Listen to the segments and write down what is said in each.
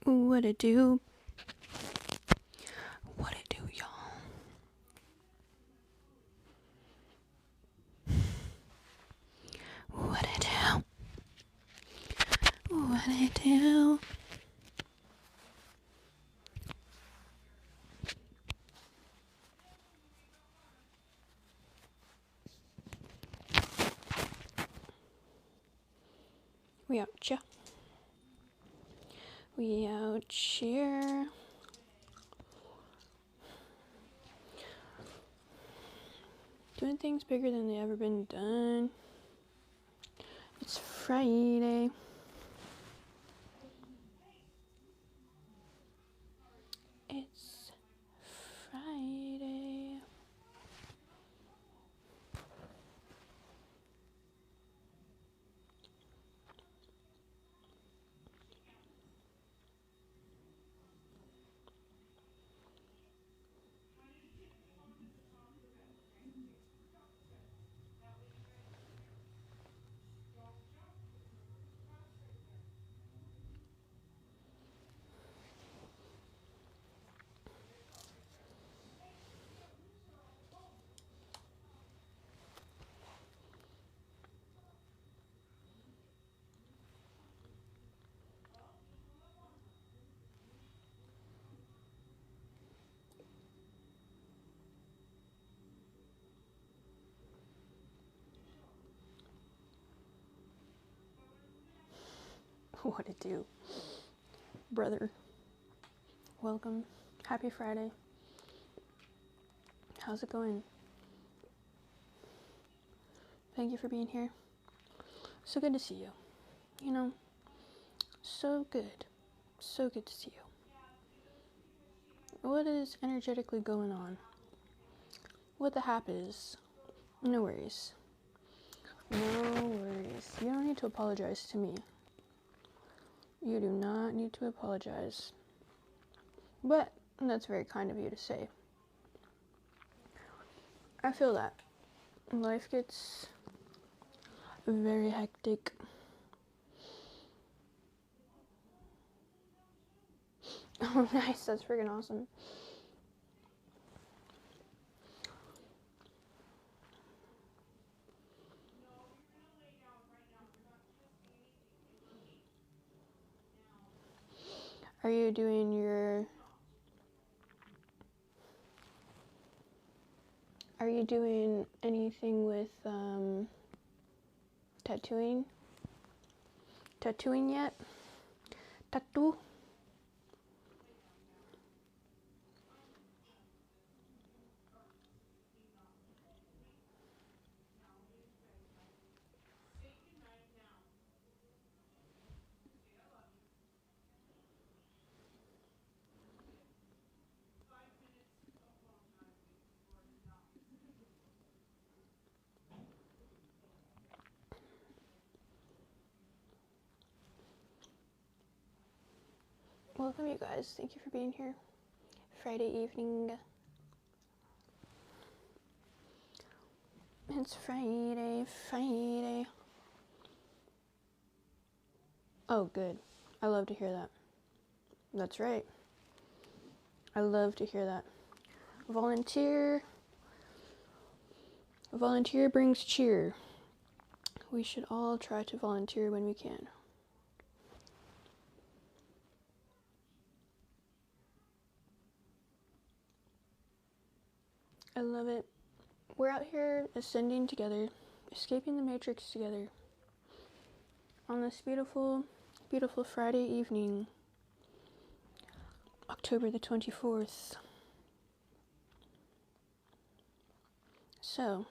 What it do? What it do, y'all? What it do? What it do? We out here. We out here. Doing things bigger than they ever been done. It's Friday. It's Friday. What it do? Brother. Welcome. Happy Friday. How's it going? Thank you for being here. So good to see you. You know, so good. So good to see you. What is energetically going on? What the hap is? No worries. No worries. You don't need to apologize to me. You do not need to apologize. But that's very kind of you to say. I feel that. Life gets very hectic. Oh, nice. That's freaking awesome. Are you doing your... Are you doing anything with tattooing? Tattooing yet? Tattoo? Welcome, you guys. Thank you for being here. Friday evening. It's Friday. Oh, good. I love to hear that. That's right. I love to hear that. Volunteer brings cheer. We should all try to volunteer when we can. I love it. We're out here ascending together, escaping the matrix together on this beautiful, beautiful Friday evening, October the 24th. So,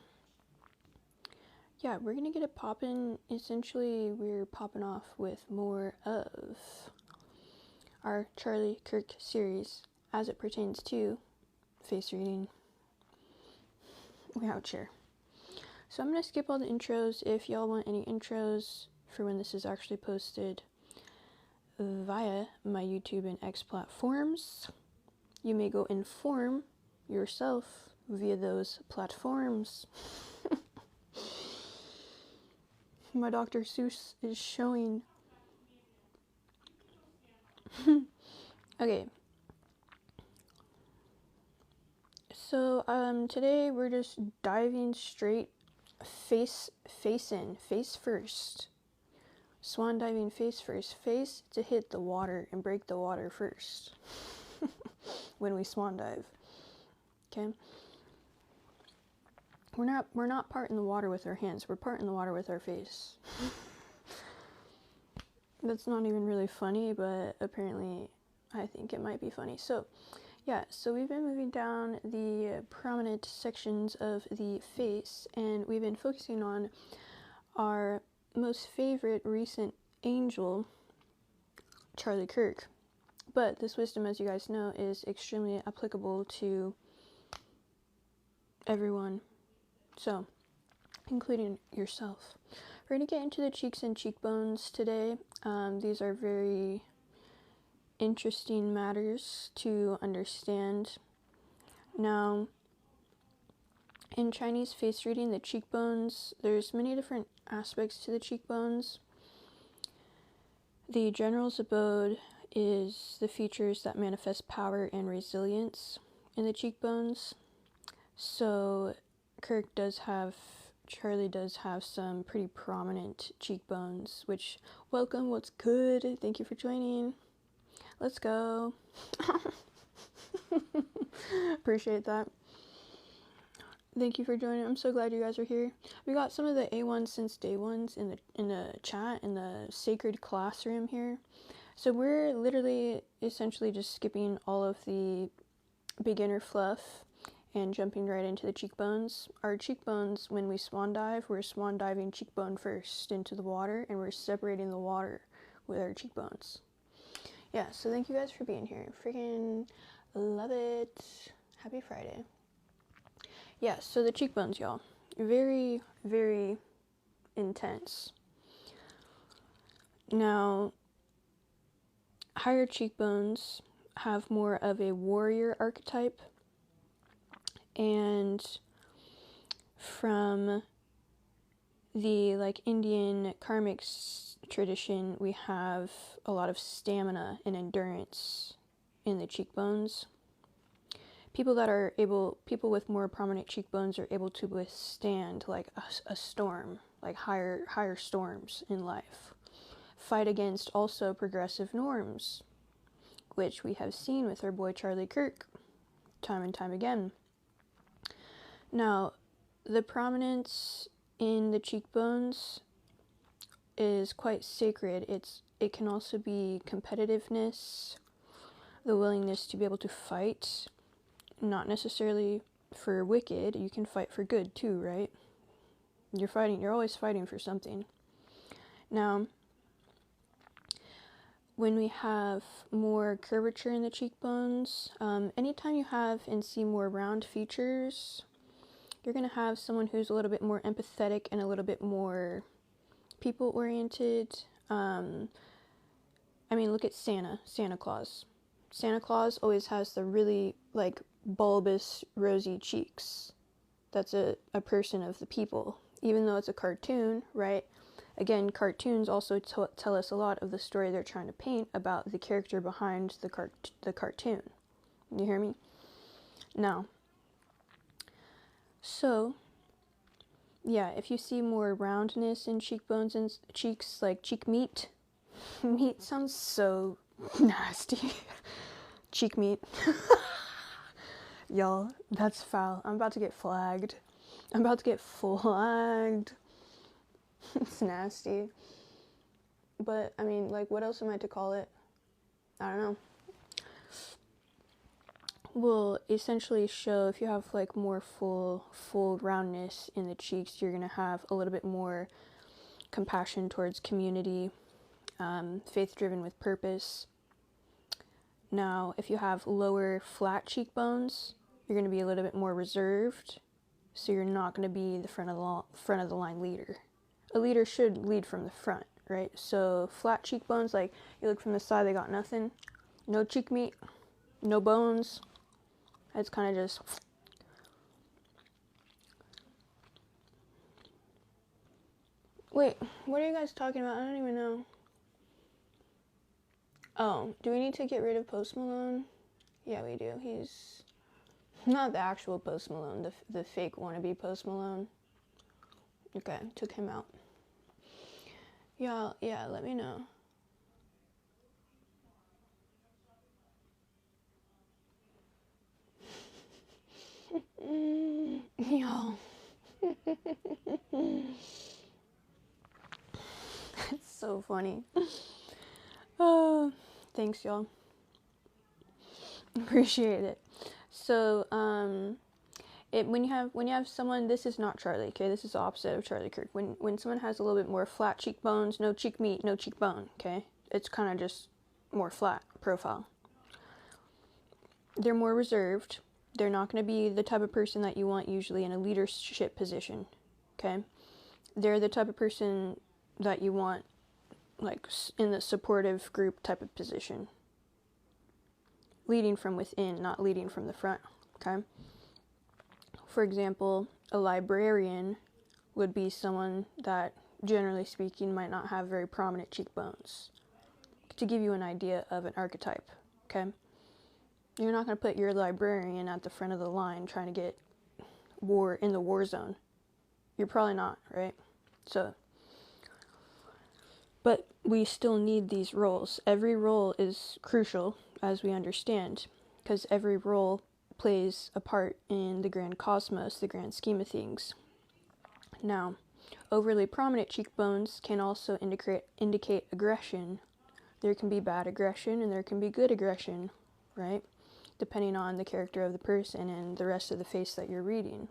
yeah, we're gonna get it poppin'. Essentially, we're popping off with more of our Charlie Kirk series as it pertains to face reading. We're out here. So I'm gonna skip all the intros. If y'all want any intros for when this is actually posted via my YouTube and X platforms, you may go inform yourself via those platforms. My Dr. Seuss is showing. Okay. So, today we're just diving straight face first. Swan diving face first. Face to hit the water and break the water first. When we swan dive. Okay? We're not parting the water with our hands. We're parting the water with our face. That's not even really funny, but apparently I think it might be funny. So, yeah, so we've been moving down the prominent sections of the face, and we've been focusing on our most favorite recent angel, Charlie Kirk. But this wisdom, as you guys know, is extremely applicable to everyone, so including yourself. We're going to get into the cheeks and cheekbones today. These are very interesting matters to understand. Now, in Chinese face reading, the cheekbones, there's many different aspects to the cheekbones. The general's abode is the features that manifest power and resilience in the cheekbones. So Charlie does have some pretty prominent cheekbones, which, welcome, what's good? Thank you for joining. Let's go. Appreciate that. Thank you for joining. I'm so glad you guys are here. We got some of the A1s since day ones in the chat, in the sacred classroom here. So we're literally essentially just skipping all of the beginner fluff and jumping right into the cheekbones. Our cheekbones, when we swan dive, we're swan diving cheekbone first into the water, and we're separating the water with our cheekbones. Yeah, so thank you guys for being here. Freaking love it. Happy Friday. Yeah, so the cheekbones, y'all. Very, very intense. Now, higher cheekbones have more of a warrior archetype, and from the Indian karmic tradition, we have a lot of stamina and endurance in the cheekbones. People with more prominent cheekbones are able to withstand a storm, higher storms in life. Fight against also progressive norms, which we have seen with our boy Charlie Kirk time and time again. Now, the prominence in the cheekbones is quite sacred. It can also be competitiveness, the willingness to be able to fight, not necessarily for wicked. You can fight for good too, right? You're always fighting for something. Now, when we have more curvature in the cheekbones, anytime you have and see more round features, you're going to have someone who's a little bit more empathetic and a little bit more people-oriented. Look at Santa Claus. Santa Claus always has the really, bulbous, rosy cheeks. That's a person of the people. Even though it's a cartoon, right? Again, cartoons also tell us a lot of the story they're trying to paint about the character behind the cartoon. You hear me? Now, so, yeah, if you see more roundness in cheekbones and cheeks, like cheek meat. Meat sounds so nasty. Cheek meat. Y'all, that's foul. I'm about to get flagged. It's nasty. But, what else am I to call it? I don't know. Will essentially show if you have more full roundness in the cheeks, you're gonna have a little bit more compassion towards community, faith driven with purpose. Now, if you have lower flat cheekbones, you're gonna be a little bit more reserved, so you're not gonna be the front of the line leader. A leader should lead from the front, right? So flat cheekbones, you look from the side, they got nothing, no cheek meat, no bones. It's kind of just... Wait, what are you guys talking about? I don't even know. Oh, do we need to get rid of Post Malone? Yeah, we do. He's not the actual Post Malone, the fake wannabe Post Malone. Okay, took him out. Y'all, yeah, let me know. Y'all. It's so funny. Thanks, y'all. Appreciate it. So, when you have someone, this is not Charlie, okay? This is the opposite of Charlie Kirk. When someone has a little bit more flat cheekbones, no cheek meat, no cheekbone, okay? It's kind of just more flat profile. They're more reserved. They're not going to be the type of person that you want usually in a leadership position, okay? They're the type of person that you want, like, in the supportive group type of position. Leading from within, not leading from the front, okay? For example, a librarian would be someone that, generally speaking, might not have very prominent cheekbones. To give you an idea of an archetype, okay? You're not going to put your librarian at the front of the line trying to get in the war zone. You're probably not, right? So, but we still need these roles. Every role is crucial, as we understand, because every role plays a part in the grand cosmos, the grand scheme of things. Now, overly prominent cheekbones can also indicate aggression. There can be bad aggression and there can be good aggression, right? Depending on the character of the person and the rest of the face that you're reading.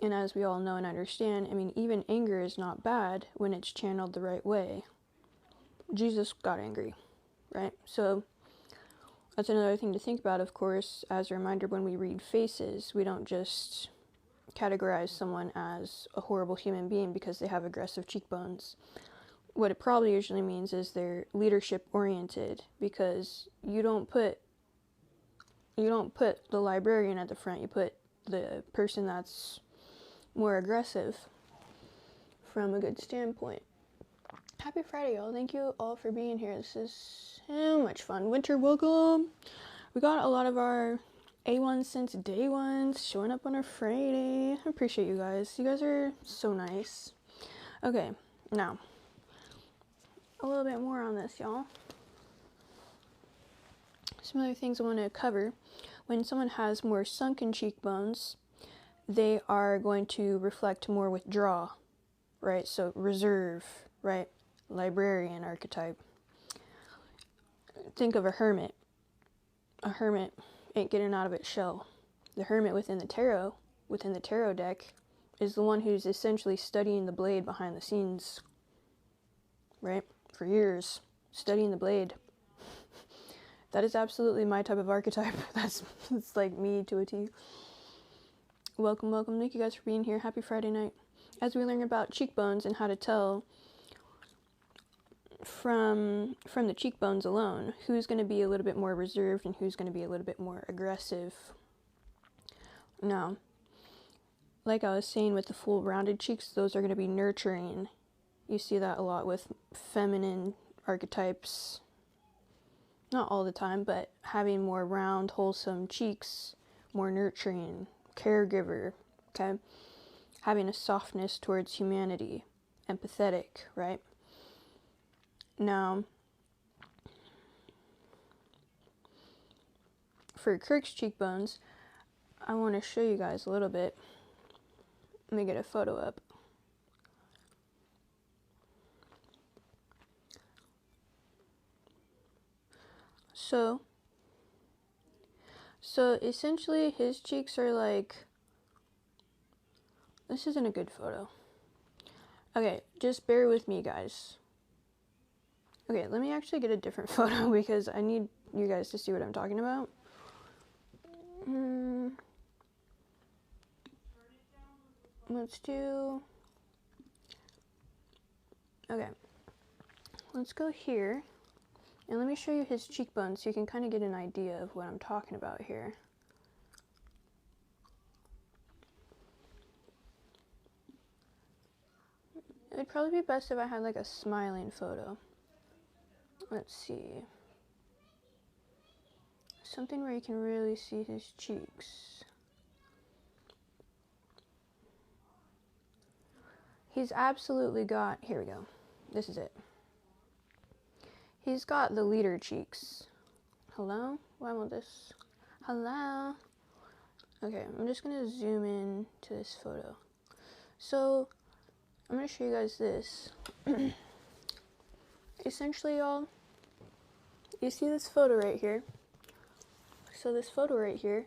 And as we all know and understand, I mean, even anger is not bad when it's channeled the right way. Jesus got angry, right? So that's another thing to think about, of course, as a reminder when we read faces. We don't just categorize someone as a horrible human being because they have aggressive cheekbones. What it probably usually means is they're leadership oriented, because you don't put the librarian at the front, you put the person that's more aggressive from a good standpoint. Happy Friday, y'all. Thank you all for being here. This is so much fun. Winter, welcome. We got a lot of our A1s since day ones showing up on a Friday. I appreciate you guys. You guys are so nice. Okay, now, a little bit more on this, y'all. Some other things I want to cover. When someone has more sunken cheekbones, they are going to reflect more withdraw, right? So reserve, right? Librarian archetype. Think of a hermit. A hermit ain't getting out of its shell. The hermit within the tarot deck, is the one who's essentially studying the blade behind the scenes, right? For years, studying the blade. That is absolutely my type of archetype. It's like me to a T. Welcome. Thank you guys for being here. Happy Friday night. As we learn about cheekbones and how to tell from the cheekbones alone who's going to be a little bit more reserved and who's going to be a little bit more aggressive. Now, like I was saying with the full rounded cheeks, those are going to be nurturing. You see that a lot with feminine archetypes. Not all the time, but having more round, wholesome cheeks, more nurturing, caregiver, okay? Having a softness towards humanity, empathetic, right? Now, for Kirk's cheekbones, I want to show you guys a little bit. Let me get a photo up. So essentially his cheeks are like, this isn't a good photo. Okay, just bear with me, guys. Okay, let me actually get a different photo because I need you guys to see what I'm talking about. Let's do... Okay. Let's go here. And let me show you his cheekbones so you can kind of get an idea of what I'm talking about here. It would probably be best if I had like a smiling photo. let's see, something where you can really see his cheeks. He's absolutely got, here we go, this is it. He's got the leader cheeks. Hello? Why won't this? Hello? Okay, I'm just gonna zoom in to this photo. So, I'm gonna show you guys this. Essentially, y'all, you see this photo right here. So this photo right here,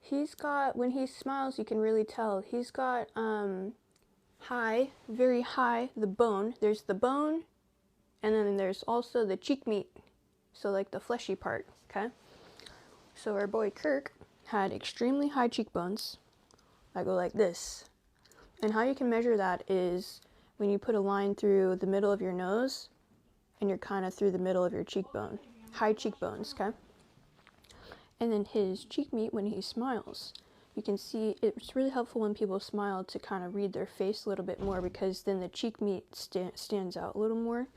he's got, when he smiles, you can really tell, he's got, high, very high, the bone. There's the bone, and then there's also the cheek meat. So like the fleshy part, okay? So our boy Kirk had extremely high cheekbones that go like this. And how you can measure that is when you put a line through the middle of your nose and you're kind of through the middle of your cheekbone. High cheekbones, okay? And then his cheek meat when he smiles. You can see it's really helpful when people smile to kind of read their face a little bit more, because then the cheek meat stands out a little more.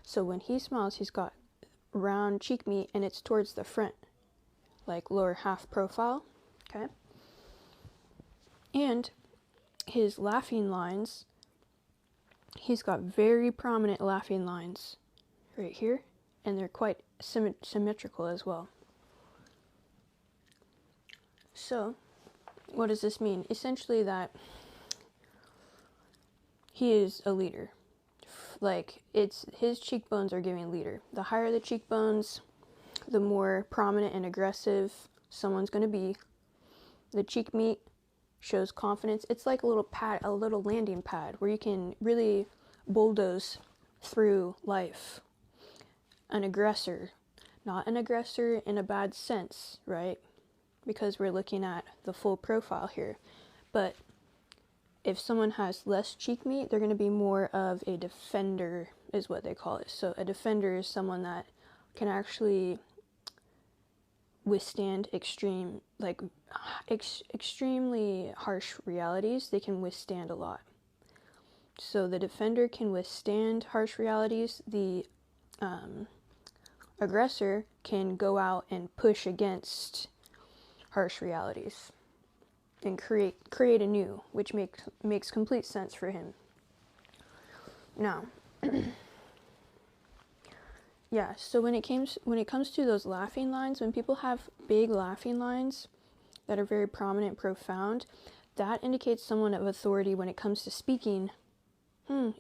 So when he smiles, he's got round cheek meat and it's towards the front, like lower half profile, okay? And his laughing lines, he's got very prominent laughing lines right here, and they're quite symmetrical as well. So what does this mean? Essentially that he is a leader. Like, it's his cheekbones are giving leader. The higher the cheekbones, the more prominent and aggressive someone's going to be. The cheek meat shows confidence. It's like a little pad, a little landing pad where you can really bulldoze through life. An aggressor, not an aggressor in a bad sense, right? Because we're looking at the full profile here. But if someone has less cheek meat, they're going to be more of a defender, is what they call it. So a defender is someone that can actually withstand extremely harsh realities. They can withstand a lot. So the defender can withstand harsh realities. The aggressor can go out and push against harsh realities and create anew, which makes complete sense for him. Now, yeah, so when it comes to those laughing lines, when people have big laughing lines that are very prominent, profound, that indicates someone of authority when it comes to speaking.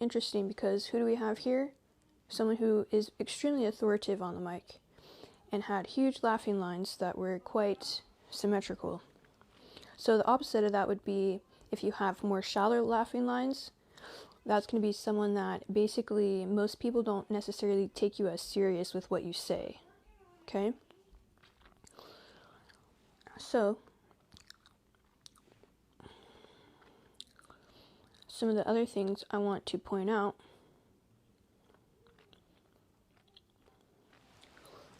Interesting, because who do we have here? Someone who is extremely authoritative on the mic and had huge laughing lines that were quite symmetrical. So the opposite of that would be if you have more shallow laughing lines, that's going to be someone that basically most people don't necessarily take you as serious with what you say, okay? So, some of the other things I want to point out,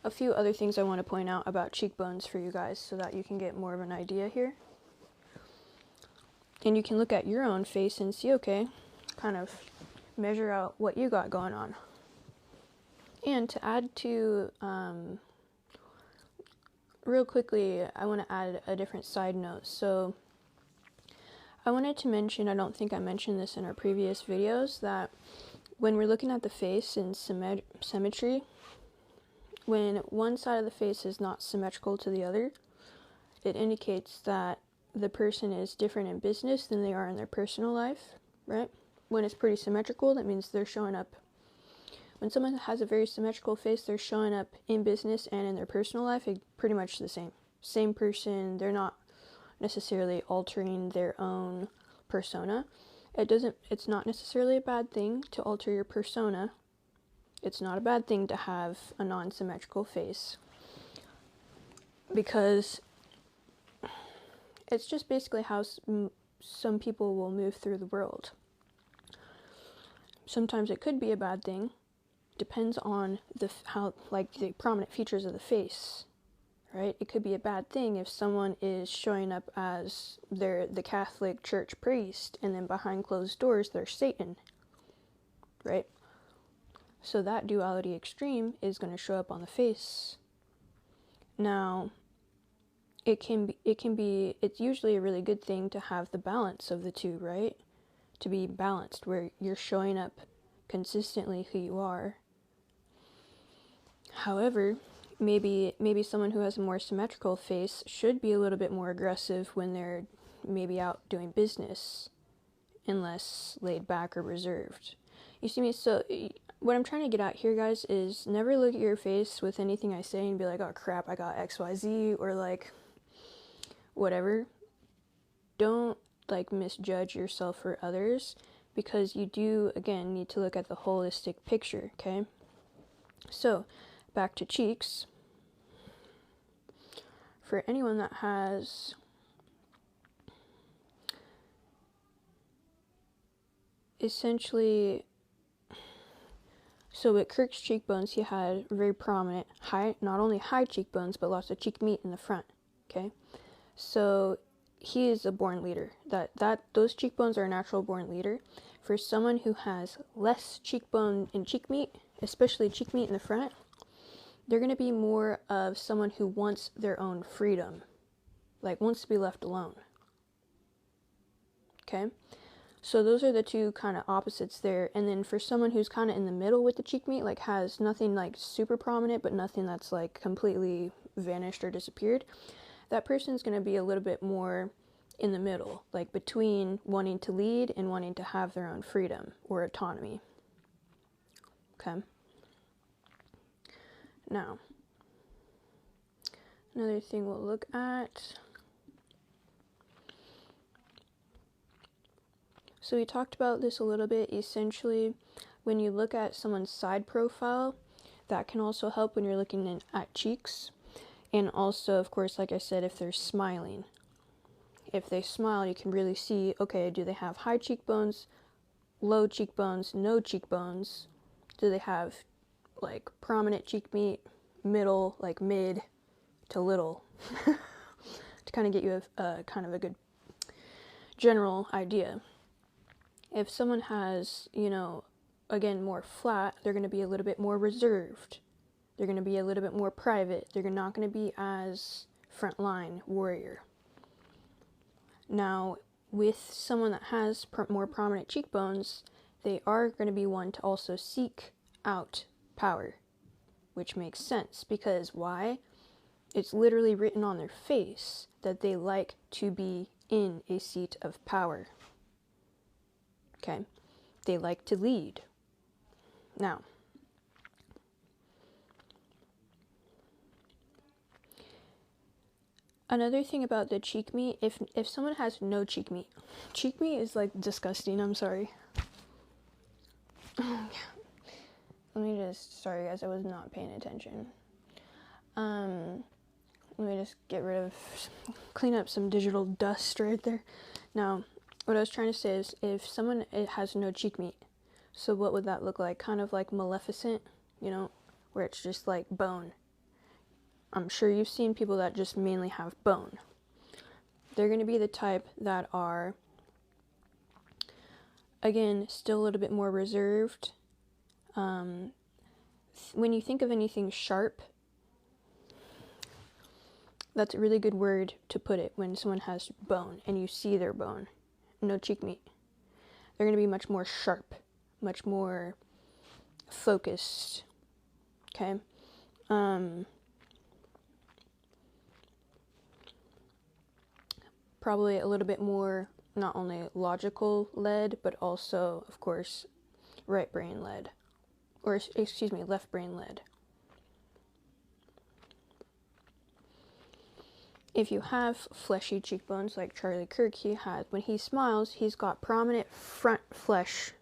a few other things I want to point out about cheekbones for you guys so that you can get more of an idea here. And you can look at your own face and see, okay, kind of measure out what you got going on. And to add to, real quickly, I want to add a different side note. So I wanted to mention, I don't think I mentioned this in our previous videos, that when we're looking at the face in symmetry, when one side of the face is not symmetrical to the other, it indicates that the person is different in business than they are in their personal life, right? When it's pretty symmetrical, that means they're showing up. When someone has a very symmetrical face, they're showing up in business and in their personal life, pretty much the same. Same person, they're not necessarily altering their own persona. It's not necessarily a bad thing to alter your persona. It's not a bad thing to have a non-symmetrical face, because it's just basically how some people will move through the world. Sometimes it could be a bad thing. Depends on the prominent features of the face, right? It could be a bad thing if someone is showing up as the Catholic Church priest, and then behind closed doors they're Satan, right? So that duality extreme is going to show up on the face. Now, it's usually a really good thing to have the balance of the two, right? To be balanced, where you're showing up consistently who you are. However, maybe someone who has a more symmetrical face should be a little bit more aggressive when they're maybe out doing business and less laid back or reserved. You see me? So what I'm trying to get at here, guys, is never look at your face with anything I say and be like, oh crap, I got XYZ, or like whatever. Don't like misjudge yourself or others, because you do, again, need to look at the holistic picture, okay? So back to cheeks. For anyone that has essentially, so with Kirk's cheekbones, he had very prominent, not only high cheekbones, but lots of cheek meat in the front, okay? So he is a born leader. Those cheekbones are a natural born leader. For someone who has less cheekbone and cheek meat, especially cheek meat in the front, they're going to be more of someone who wants their own freedom, like wants to be left alone. Okay? So those are the two kind of opposites there. And then for someone who's kind of in the middle with the cheek meat, like has nothing like super prominent, but nothing that's like completely vanished or disappeared, that person's going to be a little bit more in the middle, like between wanting to lead and wanting to have their own freedom or autonomy. Okay? Now, another thing we'll look at. So we talked about this a little bit. Essentially, when you look at someone's side profile, that can also help when you're looking at cheeks. And also, of course, like I said, if they're smiling. If they smile, you can really see, okay, do they have high cheekbones, low cheekbones, no cheekbones? Do they have like prominent cheek meat, middle, like mid to little, to kind of get you a kind of a good general idea. If someone has, again, more flat, they're going to be a little bit more reserved. They're going to be a little bit more private. They're not going to be as frontline warrior. Now, with someone that has more prominent cheekbones, they are going to be one to also seek out power, which makes sense, because why? It's literally written on their face that they like to be in a seat of power. Okay? They like to lead. Now, another thing about the cheek meat, if someone has no cheek meat is like disgusting, I'm sorry. Sorry guys, I was not paying attention. Let me just clean up some digital dust right there. Now, what I was trying to say is, if someone has no cheek meat, so what would that look like? Kind of like Maleficent, where it's just like bone. I'm sure you've seen people that just mainly have bone. They're going to be the type that are, again, still a little bit more reserved. When you think of anything sharp, that's a really good word to put it when someone has bone and you see their bone, no cheek meat. They're going to be much more sharp, much more focused, okay? Probably a little bit more, not only logical led, but also, of course, right brain led. Or, left brain led. If you have fleshy cheekbones like Charlie Kirk, when he smiles, he's got prominent front flesh.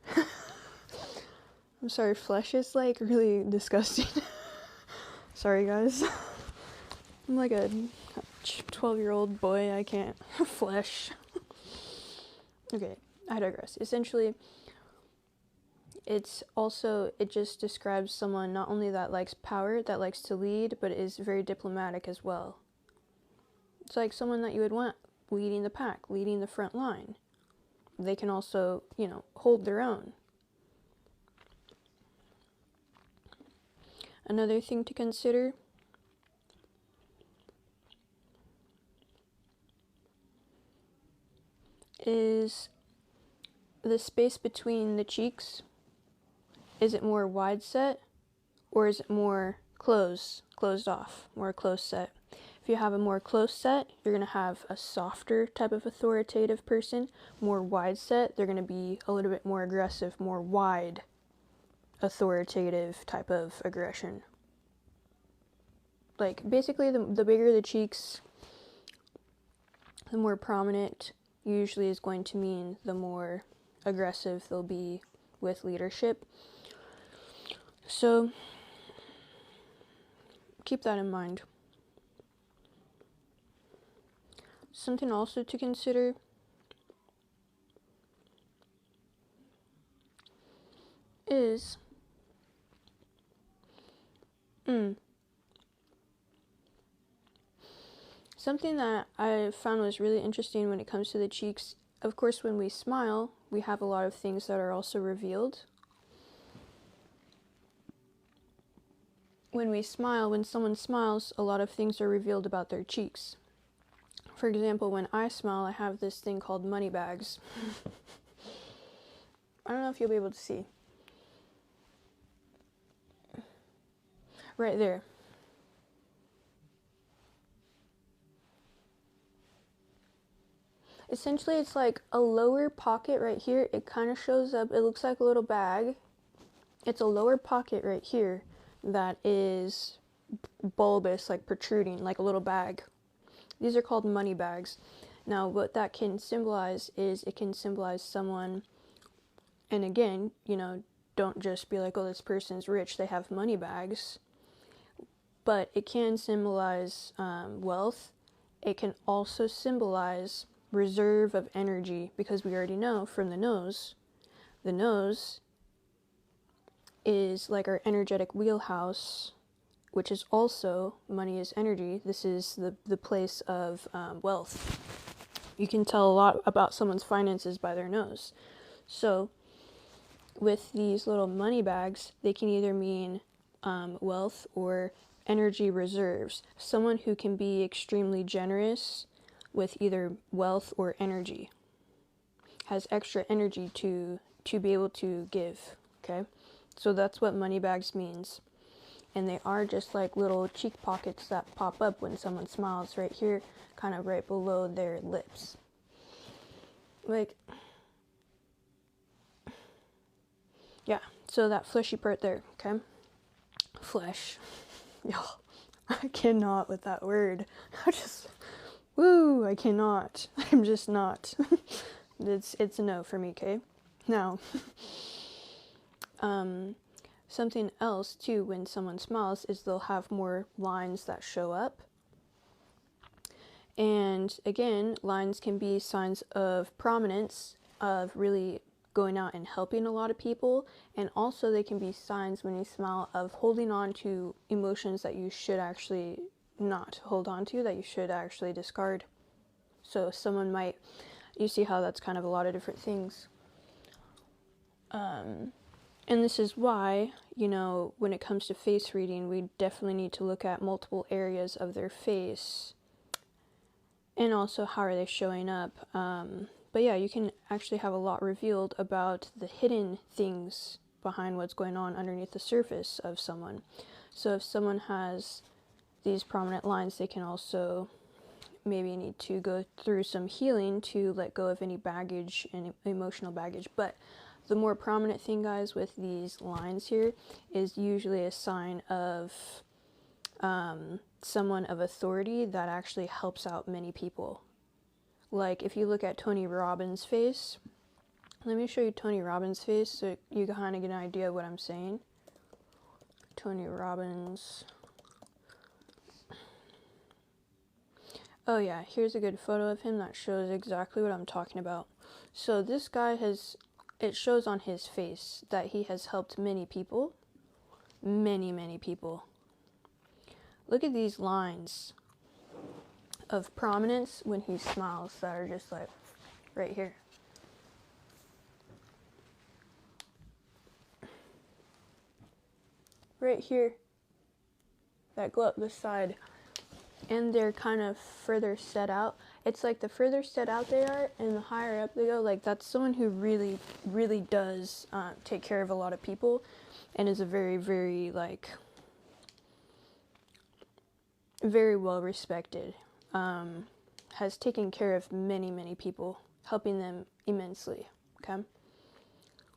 I'm sorry, flesh is like really disgusting. Sorry guys. I'm like a 12-year-old boy, I can't. Flesh. Okay, I digress. Essentially, it just describes someone not only that likes power, that likes to lead, but is very diplomatic as well. It's like someone that you would want leading the pack, leading the front line. They can also, hold their own. Another thing to consider is the space between the cheeks. Is it more wide set, or is it more closed off, more close set? If you have a more close set, you're going to have a softer type of authoritative person. More wide set, they're going to be a little bit more aggressive, more wide, authoritative type of aggression. Like, basically, the bigger the cheeks, the more prominent usually is going to mean the more aggressive they'll be with leadership. So, keep that in mind. Something also to consider is something that I found was really interesting when it comes to the cheeks. Of course, when we smile, we have a lot of things that are also revealed. When we smile, when someone smiles, a lot of things are revealed about their cheeks. For example, when I smile, I have this thing called money bags. I don't know if you'll be able to see. Right there. Essentially, it's like a lower pocket right here. It kind of shows up. It looks like a little bag. It's a lower pocket right here that is bulbous, like protruding, like a little bag. These are called money bags. Now, what that can symbolize is it can symbolize someone, and again, you know, don't just be like, oh, this person's rich, they have money bags. But it can symbolize wealth. It can also symbolize reserve of energy, because we already know from the nose is like our energetic wheelhouse, which is also money is energy. This is the place of wealth. You can tell a lot about someone's finances by their nose. So with these little money bags, they can either mean wealth or energy reserves. Someone who can be extremely generous with either wealth or energy, has extra energy to be able to give. Okay, so that's what money bags means. And they are just like little cheek pockets that pop up when someone smiles right here, kind of right below their lips. Like, yeah, so that fleshy part there, okay? Flesh. Y'all, I cannot with that word. I cannot. I'm just not. It's a no for me, okay? Now, something else too when someone smiles is they'll have more lines that show up. And again, lines can be signs of prominence, of really going out and helping a lot of people, and also they can be signs when you smile of holding on to emotions that you should actually not hold on to, that you should actually discard. So someone might, you see how that's kind of a lot of different things. And this is why, you know, when it comes to face reading, we definitely need to look at multiple areas of their face. And also, how are they showing up? But yeah, you can actually have a lot revealed about the hidden things behind what's going on underneath the surface of someone. So if someone has these prominent lines, they can also maybe need to go through some healing to let go of any baggage and emotional baggage. But the more prominent thing, guys, with these lines here is usually a sign of someone of authority that actually helps out many people. Like if you look at Tony Robbins' face, let me show you Tony Robbins' face so you kind of get an idea of what I'm saying. Tony Robbins. Oh yeah, here's a good photo of him that shows exactly what I'm talking about. So this guy it shows on his face that he has helped many people. Many people. Look at these lines of prominence when he smiles that are just like right here. Right here. that go up the side, and they're kind of further set out. It's like the further set out they are and the higher up they go, like that's someone who really, really does take care of a lot of people and is a very, very, like, very well respected, has taken care of many, many people, helping them immensely, okay?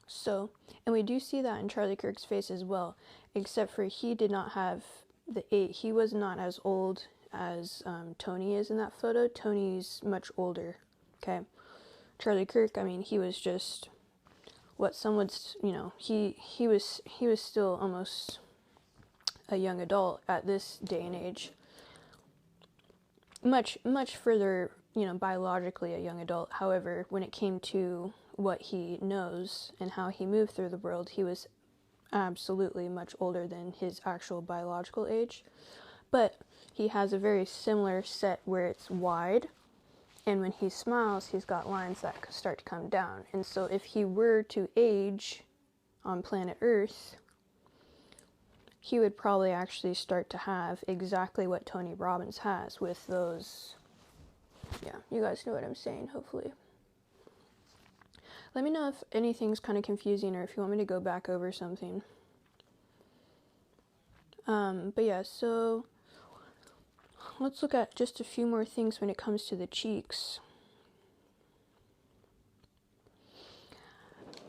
So, and we do see that in Charlie Kirk's face as well, except for he did not have the 8. He was not as old as Tony is in that photo. Tony's much older, okay? Charlie Kirk, I mean, he was just what some would, you know, he was still almost a young adult at this day and age. Much further, you know, biologically a young adult. However, when it came to what he knows and how he moved through the world, he was absolutely much older than his actual biological age. But he has a very similar set where it's wide, and when he smiles, he's got lines that start to come down. And so if he were to age on planet Earth, he would probably actually start to have exactly what Tony Robbins has with those. Yeah, you guys know what I'm saying, hopefully. Let me know if anything's kind of confusing or if you want me to go back over something. But yeah, so let's look at just a few more things when it comes to the cheeks.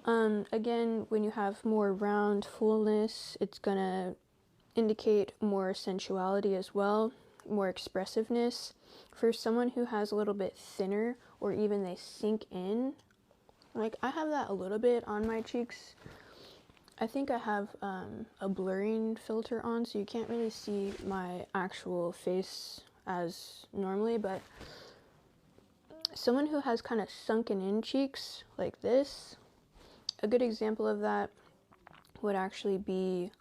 Again, when you have more round fullness, it's gonna indicate more sensuality as well, more expressiveness. For someone who has a little bit thinner, or even they sink in, like I have that a little bit on my cheeks. I think I have a blurring filter on, so you can't really see my actual face as normally, but someone who has kind of sunken in cheeks like this, a good example of that would actually be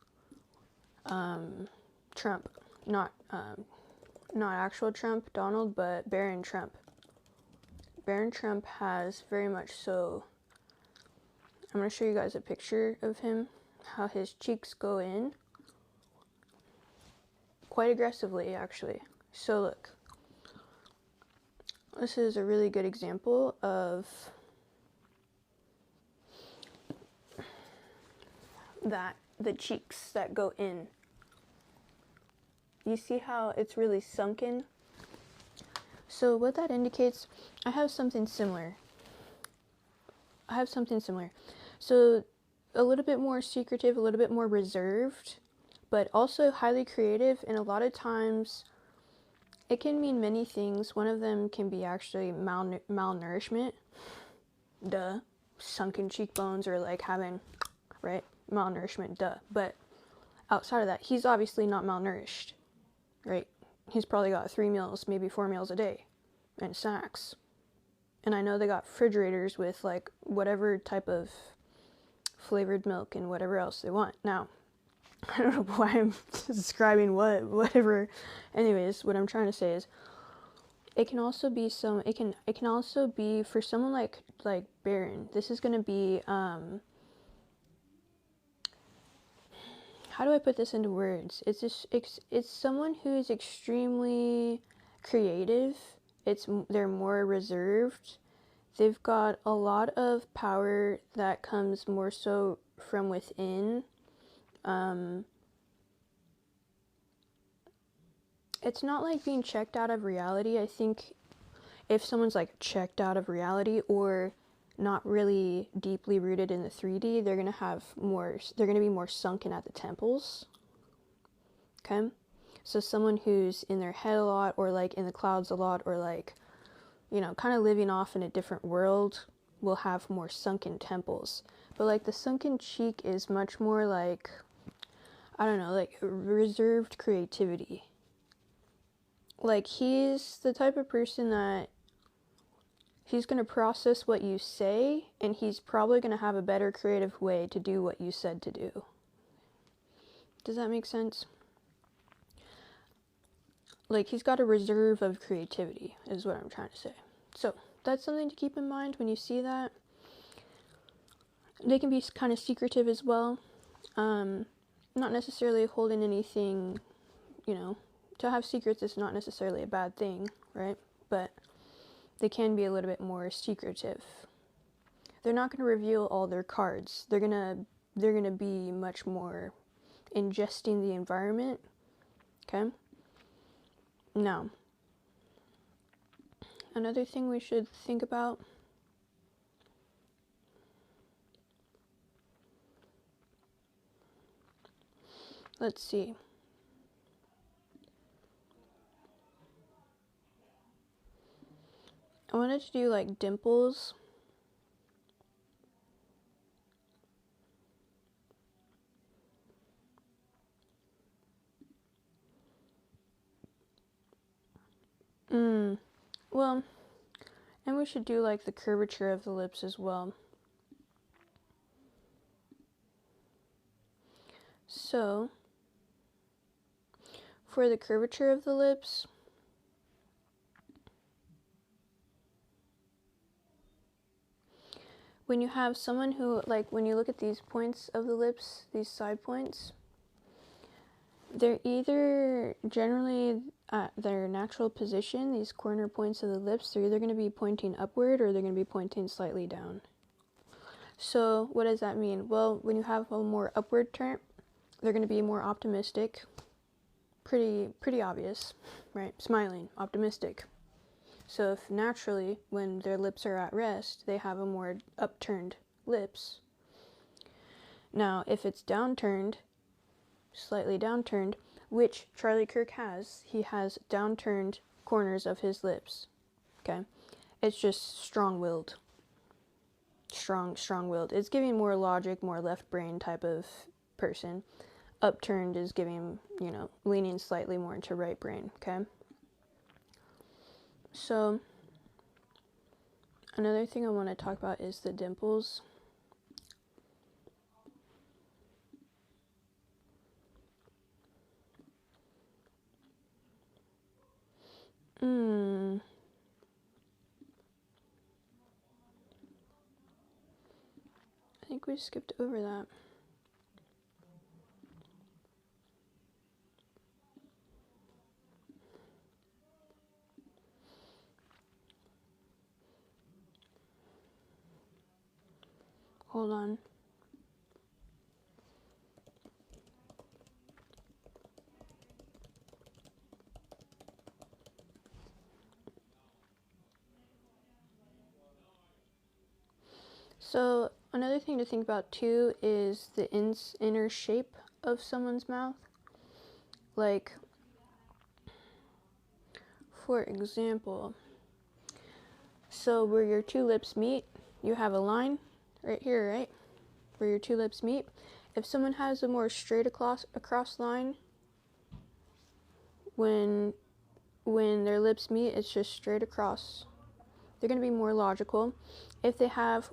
Trump, not actual Trump, Donald, but Barron Trump. Barron Trump has very much so, I'm going to show you guys a picture of him, how his cheeks go in, quite aggressively actually. So look, this is a really good example of that, the cheeks that go in. You see how it's really sunken? So what that indicates, I have something similar. So a little bit more secretive, a little bit more reserved, but also highly creative, and a lot of times it can mean many things. One of them can be actually malnourishment. Duh. Sunken cheekbones, or like having, right? Malnourishment, duh. But outside of that, he's obviously not malnourished, right? He's probably got 3 meals, maybe 4 meals a day, and snacks. And I know they got refrigerators with like whatever type of flavored milk and whatever else they want. Now, I don't know why I'm describing whatever. Anyways, what I'm trying to say is, it can also be it can also be for someone like Barron. This is gonna be how do I put this into words? It's someone who is extremely creative. They're more reserved. They've got a lot of power that comes more so from within. It's not like being checked out of reality. I think if someone's like checked out of reality or not really deeply rooted in the 3D, they're gonna be more sunken at the temples. Okay? So someone who's in their head a lot, or like in the clouds a lot, or like, you know, kind of living off in a different world, will have more sunken temples. But like the sunken cheek is much more like, I don't know, like reserved creativity. Like he's the type of person that he's going to process what you say, and he's probably going to have a better creative way to do what you said to do. Does that make sense? Like he's got a reserve of creativity is what I'm trying to say. So that's something to keep in mind when you see that. They can be kind of secretive as well. Not necessarily holding anything, to have secrets is not necessarily a bad thing, right? But they can be a little bit more secretive. They're not going to reveal all their cards. They're going to be much more ingesting the environment, okay? Now, another thing we should think about, let's see. I wanted to do like dimples. Well, and we should do like the curvature of the lips as well. So, for the curvature of the lips, when you have someone who, like, when you look at these points of the lips, these side points, they're either generally at their natural position, these corner points of the lips, they're either going to be pointing upward or they're going to be pointing slightly down. So what does that mean? Well, when you have a more upward turn, they're going to be more optimistic. Pretty obvious, right? Smiling, optimistic. So if naturally, when their lips are at rest, they have a more upturned lips. Now, if it's downturned, slightly downturned, which Charlie Kirk has, he has downturned corners of his lips, okay? It's just strong-willed. Strong-willed. It's giving more logic, more left brain type of person. Upturned is giving, leaning slightly more into right brain, okay? So, another thing I want to talk about is the dimples. I think we skipped over that. Hold on. So, another thing to think about too is the inner shape of someone's mouth. Like, for example, so where your two lips meet, you have a line right here, right? Where your two lips meet. If someone has a more straight across line, when their lips meet, it's just straight across. They're going to be more logical. If they have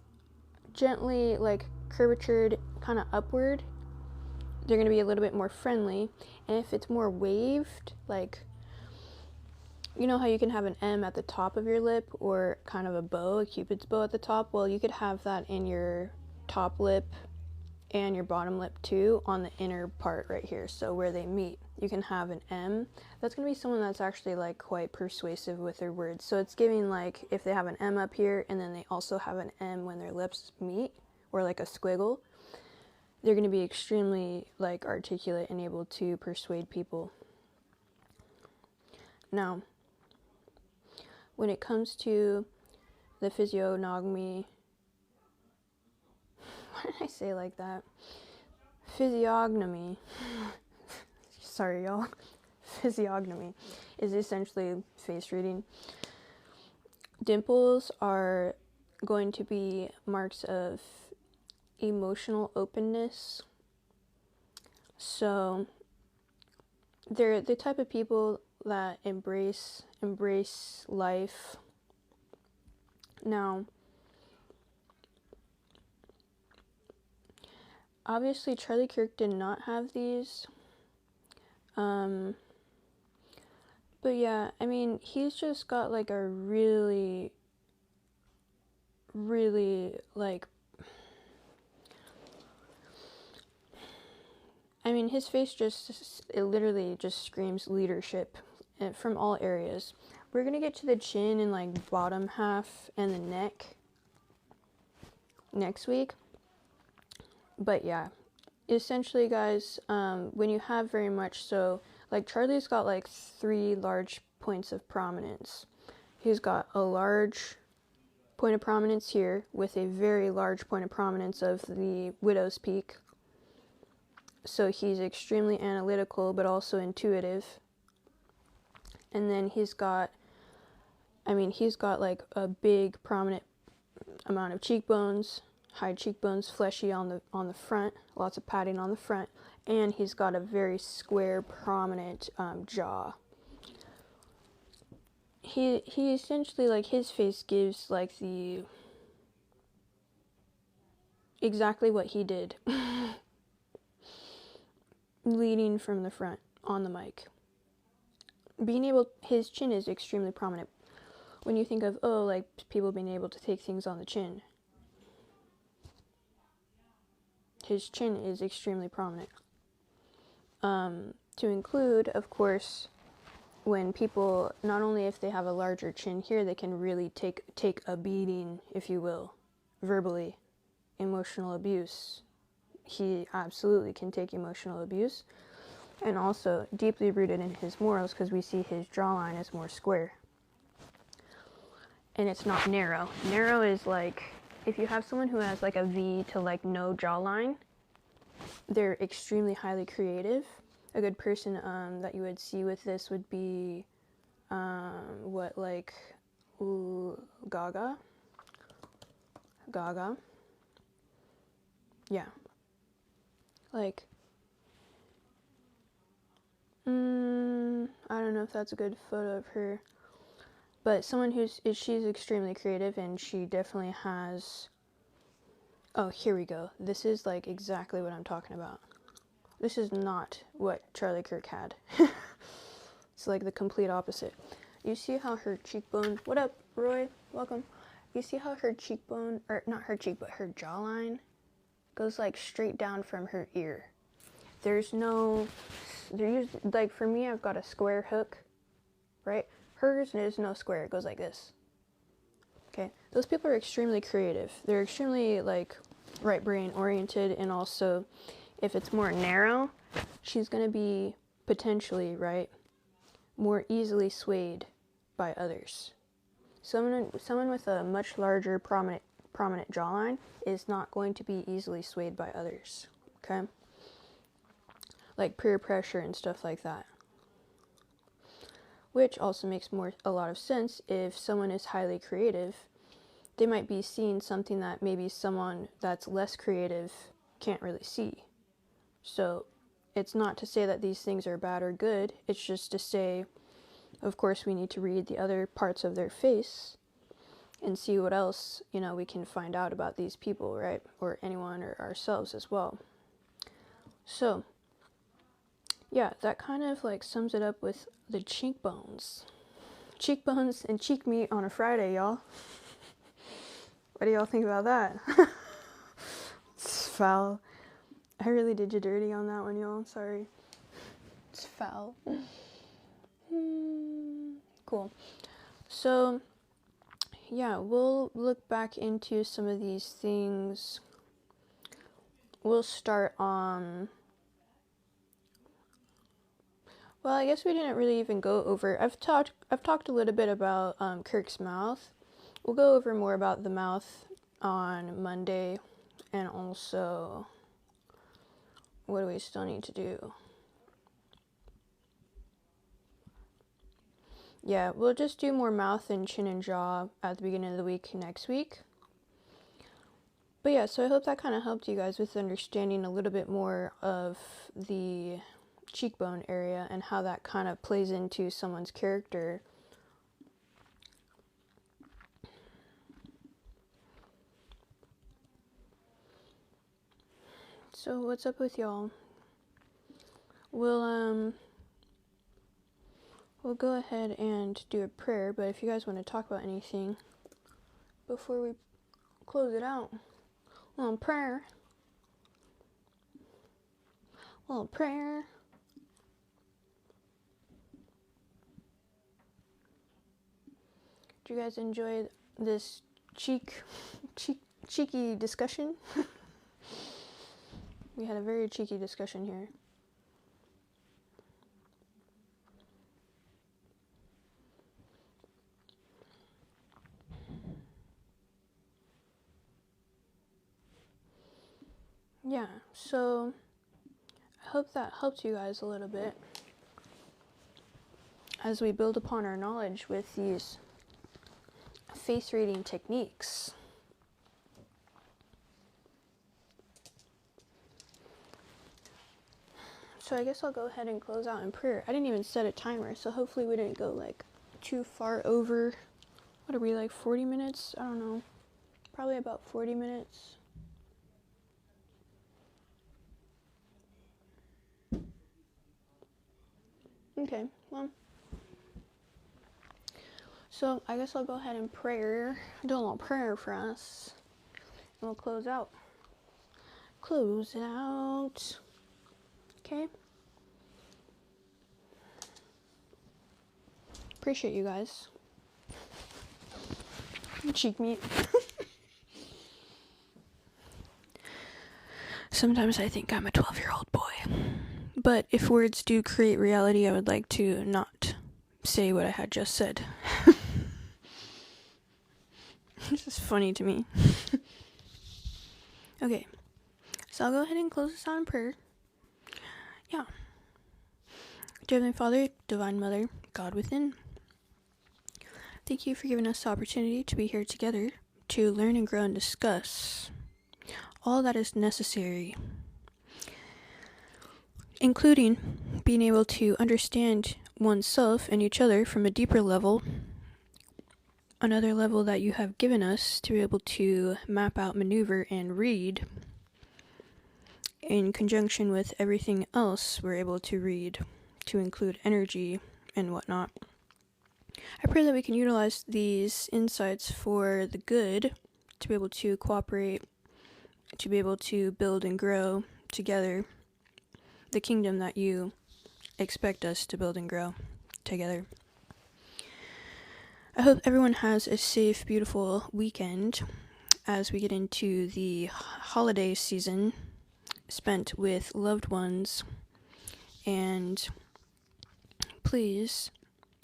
gently, like, curvatured kind of upward, they're going to be a little bit more friendly. And if it's more waved, like, you know how you can have an M at the top of your lip or kind of a bow, a cupid's bow at the top? Well, you could have that in your top lip and your bottom lip too, on the inner part right here. So where they meet, you can have an M. That's going to be someone that's actually like quite persuasive with their words. So it's giving, like, if they have an M up here and then they also have an M when their lips meet, or like a squiggle, they're going to be extremely, like, articulate and able to persuade people. Now, when it comes to the physiognomy, why did I say it like that? Physiognomy. Sorry, y'all. Physiognomy is essentially face reading. Dimples are going to be marks of emotional openness. So they're the type of people that embrace life. Now, obviously Charlie Kirk did not have these. But yeah, I mean, he's just got like a really, like, I mean, his face it literally just screams leadership from all areas. We're gonna get to the chin and like bottom half and the neck next week. But yeah, essentially guys, when you have very much so, like Charlie's got like 3 large points of prominence. He's got a large point of prominence here with a very large point of prominence of the widow's peak. So he's extremely analytical but also intuitive. And then he's got like a big prominent amount of cheekbones, high cheekbones, fleshy on the front, lots of padding on the front, and he's got a very square, prominent jaw. He essentially, like, his face gives like the exactly what he did leading from the front on the mic. His chin is extremely prominent. When you think of, oh, like people being able to take things on the chin, his chin is extremely prominent. To include, of course, when people, not only if they have a larger chin here, they can really take a beating, if you will, verbally. Emotional abuse. He absolutely can take emotional abuse. And also deeply rooted in his morals, because we see his jawline is more square. And it's not narrow. Narrow is like, if you have someone who has like a V to like no jawline, they're extremely highly creative. A good person that you would see with this would be Gaga. Yeah. Like, I don't know if that's a good photo of her. But someone she's extremely creative, and she definitely has, oh, here we go. This is like exactly what I'm talking about. This is not what Charlie Kirk had. It's like the complete opposite. You see how her cheekbone, what up, Roy? Welcome. You see how her cheekbone, or not her cheek, but her jawline goes like straight down from her ear. Like for me, I've got a square hook, right? Hers is no square, it goes like this. Okay, those people are extremely creative. They're extremely like right brain oriented, and also if it's more narrow, she's gonna be potentially, right, more easily swayed by others. Someone with a much larger prominent jawline is not going to be easily swayed by others. Okay? Like peer pressure and stuff like that. Which also makes a lot of sense. If someone is highly creative, they might be seeing something that maybe someone that's less creative can't really see. So it's not to say that these things are bad or good. It's just to say, of course, we need to read the other parts of their face and see what else, we can find out about these people, right? Or anyone, or ourselves as well. So yeah, that kind of like sums it up with the cheekbones. Cheekbones and cheek meat on a Friday, y'all. What do y'all think about that? It's foul. I really did you dirty on that one, y'all. Sorry. It's foul. Cool. So, yeah, we'll look back into some of these things. We'll start on... Well, I guess we didn't really even go over... I've talked a little bit about Kirk's mouth. We'll go over more about the mouth on Monday, and also... What do we still need to do? Yeah, we'll just do more mouth and chin and jaw at the beginning of the week next week. But yeah, so I hope that kind of helped you guys with understanding a little bit more of the cheekbone area and how that kind of plays into someone's character. So what's up with y'all? We'll go ahead and do a prayer, but if you guys want to talk about anything before we close it out on prayer, A little prayer. Do you guys enjoy this cheeky discussion? We had a very cheeky discussion here. Yeah, so I hope that helped you guys a little bit as we build upon our knowledge with these face reading techniques. So I guess I'll go ahead and close out in prayer. I didn't even set a timer, so hopefully we didn't go like too far over. What are we, like 40 minutes? I don't know. Probably about 40 minutes. Okay, well. So I guess I'll go ahead and do a little prayer for us. And we'll close out. Close it out. Okay. Appreciate you guys. Cheek meat. Sometimes I think I'm a 12-year-old boy. But if words do create reality, I would like to not say what I had just said. This is funny to me. Okay. So I'll go ahead and close this out in prayer. Yeah. Dear Heavenly Father, Divine Mother, God within, thank you for giving us the opportunity to be here together to learn and grow and discuss all that is necessary, including being able to understand oneself and each other from a deeper level, another level that you have given us to be able to map out, maneuver, and read in conjunction with everything else we're able to read, to include energy and whatnot. I pray that we can utilize these insights for the good, to be able to cooperate, to be able to build and grow together the kingdom that you expect us to build and grow together. I hope everyone has a safe, beautiful weekend as we get into the holiday season spent with loved ones, and please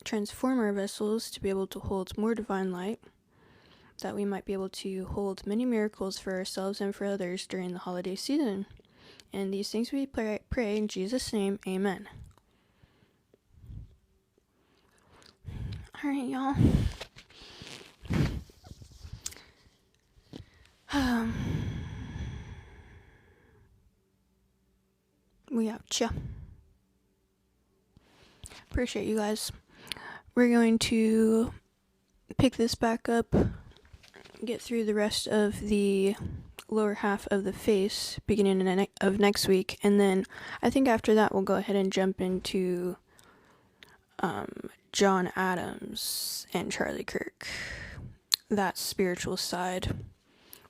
transform our vessels to be able to hold more divine light, that we might be able to hold many miracles for ourselves and for others during the holiday season. And these things we pray in Jesus' name, amen. Alright, y'all. We out, ya. Appreciate you guys. We're going to pick this back up, get through the rest of the lower half of the face beginning of next week, and then I think after that we'll go ahead and jump into John Adams and Charlie Kirk, that spiritual side,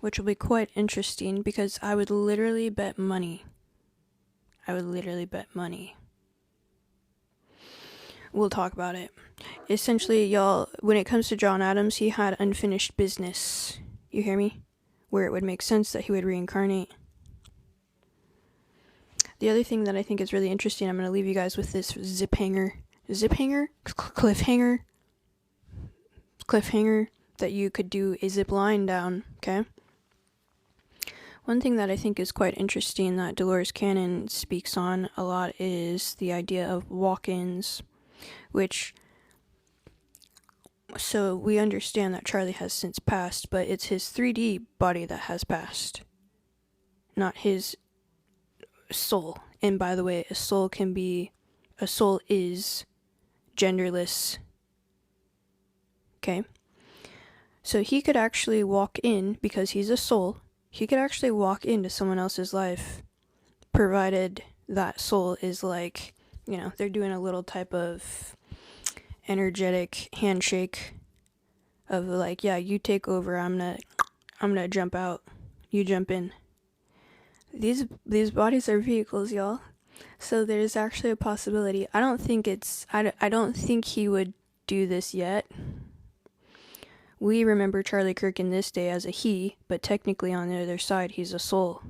which will be quite interesting because I would literally bet money. We'll talk about it. Essentially, y'all, when it comes to John Adams, he had unfinished business. You hear me? Where it would make sense that he would reincarnate. The other thing that I think is really interesting, I'm going to leave you guys with this cliffhanger that you could do a zip line down, okay? One thing that I think is quite interesting that Dolores Cannon speaks on a lot is the idea of walk-ins, which, so we understand that Charlie has since passed, but it's his 3D body that has passed, not his soul. And by the way, a soul is genderless. Okay? So he could actually walk in, because he's a soul, he could actually walk into someone else's life, provided that soul is like, you know, they're doing a little type of energetic handshake of like, yeah, you take over, I'm gonna jump out, you jump in. These bodies are vehicles, y'all. So there's actually a possibility. I don't think he would do this yet. We remember Charlie Kirk in this day as a he, but technically on the other side, he's a soul.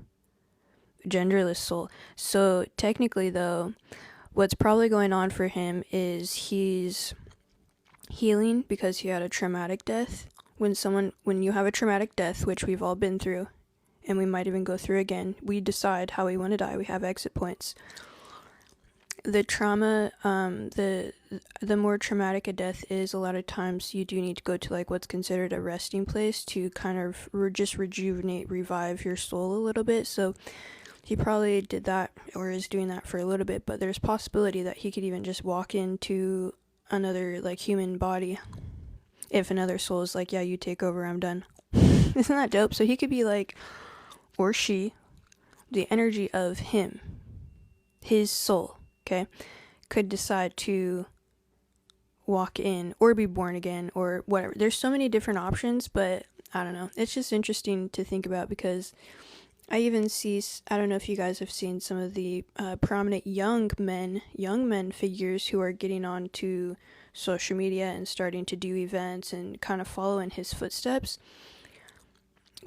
Genderless soul. So technically, though, what's probably going on for him is he's healing because he had a traumatic death. When you have a traumatic death, which we've all been through, and we might even go through again, we decide how we want to die. We have exit points. The trauma, the more traumatic a death is, a lot of times you do need to go to like what's considered a resting place to kind of just rejuvenate, revive your soul a little bit. So he probably did that or is doing that for a little bit, but there's possibility that he could even just walk into another like human body if another soul is like, yeah, you take over, I'm done. Isn't that dope? So he could be like, or she, the energy of him, his soul, okay, could decide to walk in or be born again or whatever. There's so many different options, but I don't know. It's just interesting to think about because I even see, I don't know if you guys have seen some of the prominent young men figures who are getting on to social media and starting to do events and kind of follow in his footsteps.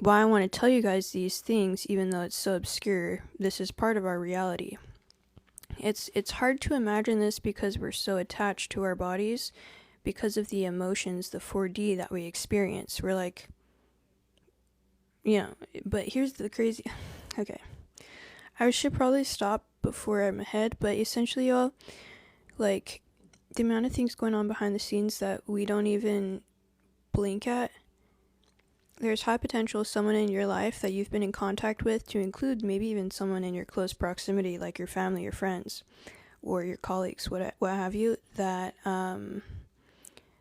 Why I want to tell you guys these things, even though it's so obscure, this is part of our reality. It's hard to imagine this because we're so attached to our bodies because of the emotions, the 4D that we experience. We're like, but here's the crazy, okay. I should probably stop before I'm ahead, but essentially, y'all, like, the amount of things going on behind the scenes that we don't even blink at. There's high potential someone in your life that you've been in contact with, to include maybe even someone in your close proximity, like your family, your friends, or your colleagues, what have you, that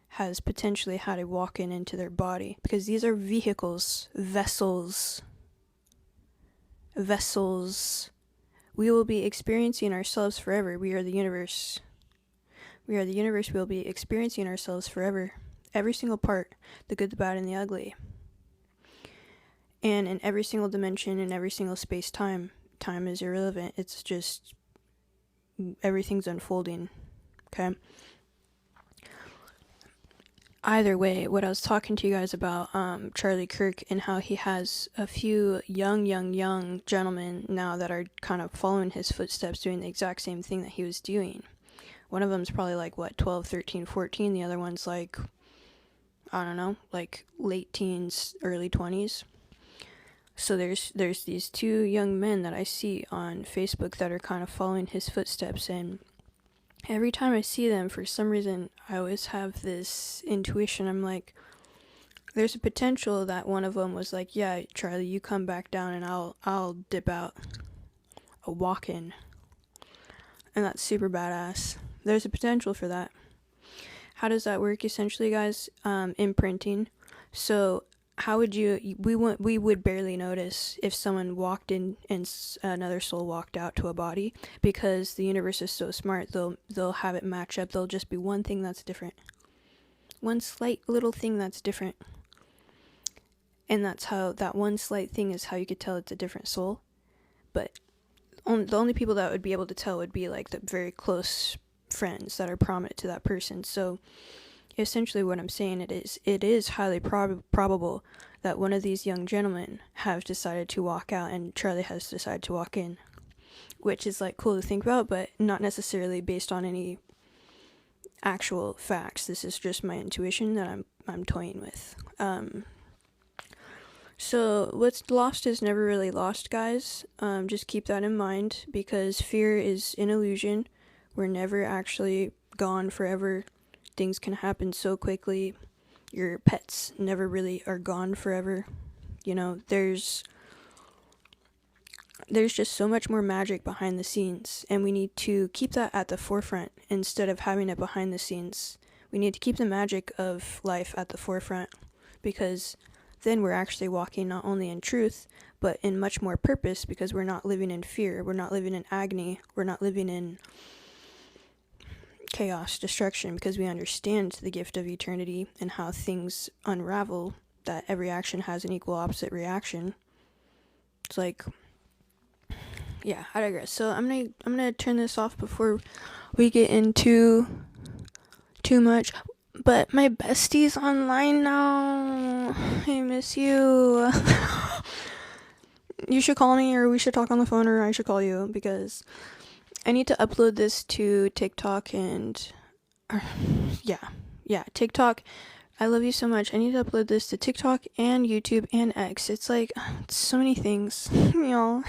has potentially had a walk-in into their body. Because these are vehicles, vessels. We will be experiencing ourselves forever. We are the universe. We are the universe. We'll be experiencing ourselves forever. Every single part, the good, the bad, and the ugly. And in every single dimension, in every single space-time, time is irrelevant. It's just everything's unfolding, okay? Either way, what I was talking to you guys about, Charlie Kirk, and how he has a few young gentlemen now that are kind of following his footsteps, doing the exact same thing that he was doing. One of them's probably like, 12, 13, 14. The other one's like, I don't know, like late teens, early 20s. So there's these two young men that I see on Facebook that are kind of following his footsteps, and every time I see them, for some reason, I always have this intuition. I'm like, there's a potential that one of them was like, yeah, Charlie, you come back down and I'll dip out a walk-in. And that's super badass. There's a potential for that. How does that work, essentially, guys? Imprinting. So how would we would barely notice if someone walked in and another soul walked out to a body, because the universe is so smart. They'll have it match up. There'll just be one thing that's different, one slight little thing that's different, and that's how that one slight thing is how you could tell it's a different soul. But the only people that would be able to tell would be like the very close friends that are prominent to that person. So essentially what I'm saying, it is highly probable that one of these young gentlemen have decided to walk out and Charlie has decided to walk in, which is like cool to think about, but not necessarily based on any actual facts. This is just my intuition that I'm toying with. So what's lost is never really lost, guys. Just keep that in mind, because fear is an illusion. We're never actually gone forever. Things can happen so quickly. Your pets never really are gone forever. There's just so much more magic behind the scenes, and we need to keep that at the forefront instead of having it behind the scenes. We need to keep the magic of life at the forefront, because then we're actually walking not only in truth, but in much more purpose, because we're not living in fear, we're not living in agony, we're not living in chaos, destruction, because we understand the gift of eternity and how things unravel, that every action has an equal opposite reaction. It's like, yeah, I digress. So I'm gonna turn this off before we get into too much. But my bestie's online now. I miss you. You should call me, or we should talk on the phone, or I should call you, because I need to upload this to TikTok and TikTok. I love you so much. I need to upload this to TikTok and YouTube and X. It's like, it's so many things, y'all.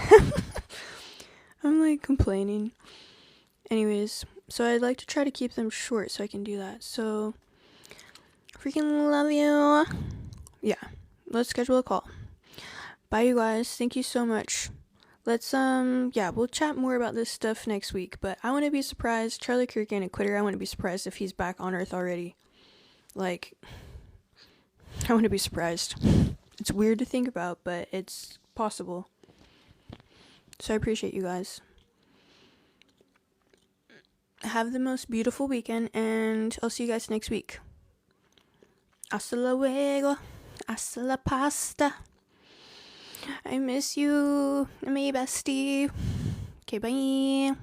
I'm like complaining. Anyways, so I'd like to try to keep them short so I can do that. So, freaking love you. Yeah, let's schedule a call. Bye, you guys. Thank you so much. Let's, we'll chat more about this stuff next week, but I want to be surprised. Charlie Kirk ain't a quitter. I want to be surprised if he's back on Earth already. Like, I want to be surprised. It's weird to think about, but it's possible. So I appreciate you guys. Have the most beautiful weekend, and I'll see you guys next week. Hasta luego. Hasta la pasta. I miss you, my bestie. Okay, bye.